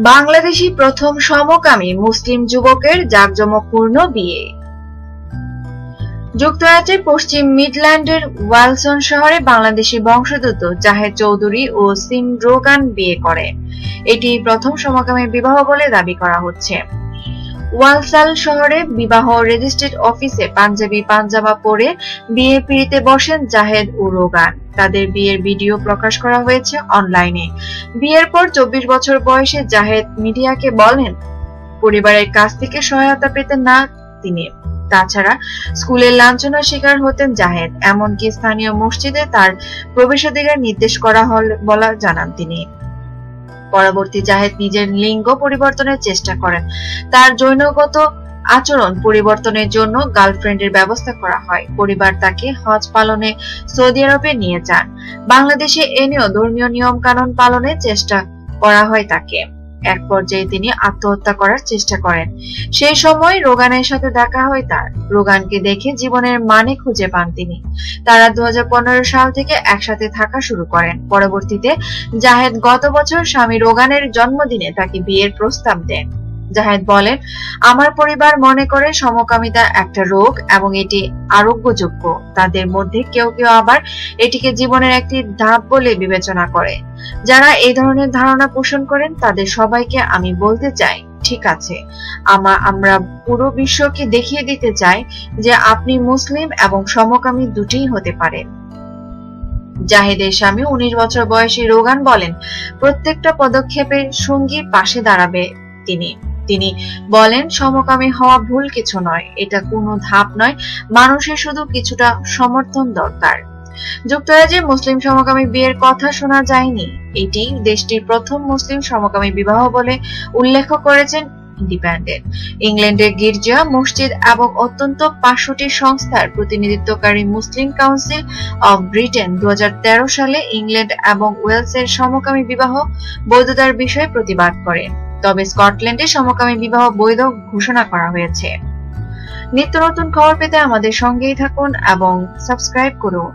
বাংলাদেশী প্রথম সমকামী মুসলিম যুবকের জাঁকজমকপূর্ণ বিয়ে। যুক্তরাজ্যের পশ্চিম মিডল্যান্ডের ওয়ালসন শহরে বাংলাদেশি বংশোদ্ভূত জাহেদ চৌধুরী ও সিম রোগান বিয়ে করে। এটি প্রথম সমকামী বিবাহ বলে দাবি করা হচ্ছে। ওয়ালসাল শহরে বিবাহ রেজিস্ট্রেড অফিসে পাঞ্জাবি পাঞ্জামা পরে বিয়ে পিড়িতে বসেন জাহেদ ও রোগান। তাদের বিয়ের ভিডিও প্রকাশ করা হয়েছে অনলাইনে। বিয়ের পর 24 বছর বয়সে জাহেদ মিডিয়াকে বলেন, পরিবারের কাছ থেকে সহায়তা পেতেন না তিনি। তাছাড়া স্কুলের লাঞ্ছনার শিকার হতেন জাহেদ, এমনকি স্থানীয় মসজিদে তার প্রবেশাধিকার নির্দেশ করা হল বলা জানান তিনি। পরবর্তী জাহেদ নিজের লিঙ্গ পরিবর্তনের চেষ্টা করেন। তার যৌনগত আচরণ পরিবর্তনের জন্য গার্লফ্রেন্ডের ব্যবস্থা করা হয়। পরিবার তাকে হজ পালনে সৌদি আরবে নিয়ে যান। বাংলাদেশে এনেও ধর্মীয় নিয়ম কানুন পালনের চেষ্টা করা হয় তাকে। এক পর্যায়ে তিনি আত্মহত্যা করার চেষ্টা করেন। সেই সময় রোগানের সাথে দেখা হয় তার। রোগানকে দেখে জীবনের মানে খুঁজে পান তিনি। তারা 2015 সাল থেকে একসাথে থাকা শুরু করেন। পরবর্তীতে জাহেদ গত বছর স্বামী রোগানের জন্মদিনে তাকে বিয়ের প্রস্তাব দেন। জাহেদ বলেন, আমার পরিবার মনে করে সমকামিতা একটা রোগ এবং এটি আরোগ্যযোগ্য। তাদের মধ্যে কেউ কেউ আবার এটিকে জীবনের একটি ধাপ বলে বিবেচনা করে। যারা এই ধরনের ধারণা পোষণ করেন তাদের সবাইকে আমি বলতে চাই, ঠিক আছে, আমরা পুরো বিশ্বকে দেখিয়ে দিতে চাই যে আপনি মুসলিম এবং সমকামী দুটিই হতে পারেন। জাহেদের স্বামী 19 বছর বয়সী রোগান বলেন, প্রত্যেকটা পদক্ষেপের সঙ্গীর পাশে দাঁড়াবে তিনি বলেন, সমকামী হওয়া ভুল কিছু নয়, এটা কোনো ধাপ নয়, মানুষের শুধু কিছুটা সমর্থন দরকার। যুক্তরাজ্যে মুসলিম সমকামী বিয়ের কথা শোনা যায়নি। এটি দেশটির প্রথম মুসলিম সমকামী বিবাহ বলে উল্লেখ করেছেন ইন্ডিপেন্ডেন্ট। ইংল্যান্ডের গির্জা, মসজিদ এবং অত্যন্ত 500টি সংস্থার প্রতিনিধিত্বকারী মুসলিম কাউন্সিল অব ব্রিটেন 2013 সালে ইংল্যান্ড এবং ওয়েলসের সমকামী বিবাহ বৈধতার বিষয়ে প্রতিবাদ করে। তবে স্কটল্যান্ডে সমকামী বিবাহ বৈধ ঘোষণা করা হয়েছে। নিত্য নতুন খবর পেতে আমাদের সঙ্গেই থাকুন এবং সাবস্ক্রাইব করুন।